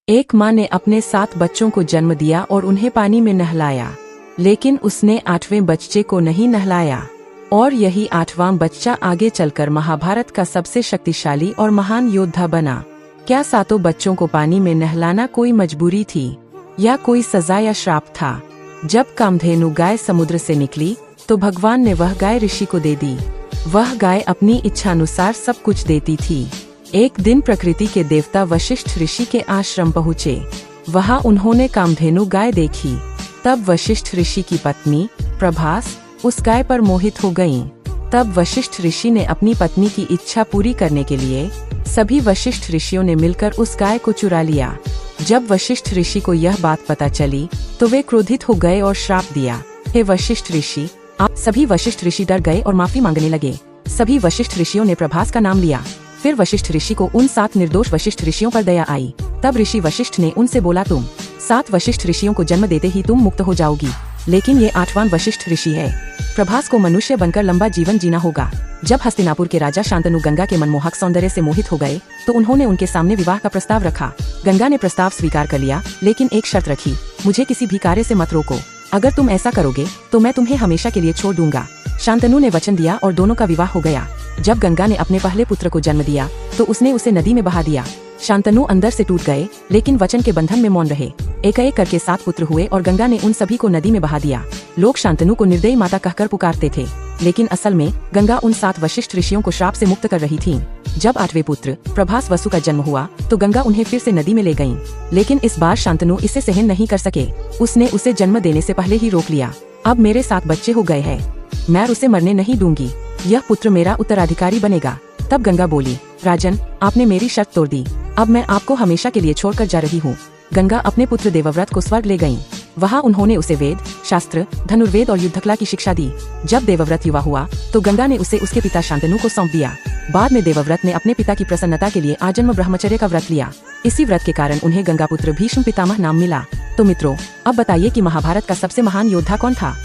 एक माँ ने अपने 7 बच्चों को जन्म दिया और उन्हें पानी में नहलाया, लेकिन उसने 8वें बच्चे को नहीं नहलाया। और यही 8वां बच्चा आगे चलकर महाभारत का सबसे शक्तिशाली और महान योद्धा बना। क्या 7 बच्चों को पानी में नहलाना कोई मजबूरी थी या कोई सजा या श्राप था? जब कामधेनु गाय समुद्र से निकली तो भगवान ने वह गाय ऋषि को दे दी। वह गाय अपनी इच्छानुसार सब कुछ देती थी। एक दिन प्रकृति के देवता वशिष्ठ ऋषि के आश्रम पहुँचे। वहाँ उन्होंने कामधेनु गाय देखी। तब वशिष्ठ ऋषि की पत्नी प्रभास उस गाय पर मोहित हो गईं। तब वशिष्ठ ऋषि ने अपनी पत्नी की इच्छा पूरी करने के लिए सभी वशिष्ठ ऋषियों ने मिलकर उस गाय को चुरा लिया। जब वशिष्ठ ऋषि को यह बात पता चली तो वे क्रोधित हो गए और श्राप दिया, हे वशिष्ठ ऋषि, आप। सभी वशिष्ठ ऋषि डर गए और माफी मांगने लगे। सभी वशिष्ठ ऋषियों ने प्रभास का नाम लिया। फिर वशिष्ठ ऋषि को उन 7 निर्दोष वशिष्ठ ऋषियों पर दया आई। तब ऋषि वशिष्ठ ने उनसे बोला, तुम 7 वशिष्ठ ऋषियों को जन्म देते ही तुम मुक्त हो जाओगी, लेकिन ये 8वां वशिष्ठ ऋषि है। प्रभास को मनुष्य बनकर लंबा जीवन जीना होगा। जब हस्तिनापुर के राजा शांतनु गंगा के मनमोहक सौंदर्य से मोहित हो गए तो उन्होंने उनके सामने विवाह का प्रस्ताव रखा। गंगा ने प्रस्ताव स्वीकार कर लिया, लेकिन एक शर्त रखी, मुझे किसी भी कार्य से मत रोको। अगर तुम ऐसा करोगे तो मैं तुम्हें हमेशा के लिए छोड़ दूंगा। शांतनु ने वचन दिया और दोनों का विवाह हो गया। जब गंगा ने अपने पहले पुत्र को जन्म दिया तो उसने उसे नदी में बहा दिया। शांतनु अंदर से टूट गए, लेकिन वचन के बंधन में मौन रहे। एक एक करके 7 पुत्र हुए और गंगा ने उन सभी को नदी में बहा दिया। लोग शांतनु को निर्दयी माता कहकर पुकारते थे, लेकिन असल में गंगा उन 7 वशिष्ठ ऋषियों को श्राप से मुक्त कर रही थी। जब 8वें पुत्र प्रभास वसु का जन्म हुआ तो गंगा उन्हें फिर से नदी में ले गयी, लेकिन इस बार शांतनु इसे सहन नहीं कर सके। उसने उसे जन्म देने से पहले ही रोक लिया। अब मेरे 7 बच्चे हो गए हैं, मैं उसे मरने नहीं दूंगी। यह पुत्र मेरा उत्तराधिकारी बनेगा। तब गंगा बोली, राजन, आपने मेरी शर्त तोड़ दी। अब मैं आपको हमेशा के लिए छोड़कर जा रही हूँ। गंगा अपने पुत्र देवव्रत को स्वर्ग ले गयीं। वहाँ उन्होंने उसे वेद, शास्त्र, धनुर्वेद और युद्धकला की शिक्षा दी। जब देवव्रत युवा हुआ तो गंगा ने उसे उसके पिता शांतनु को सौंप दिया। बाद में देवव्रत ने अपने पिता की प्रसन्नता के लिए आजन्म ब्रह्मचर्य का व्रत लिया। इसी व्रत के कारण उन्हें गंगा पुत्र भीष्म पितामह नाम मिला। तो मित्रों, अब बताइए कि महाभारत का सबसे महान योद्धा कौन था?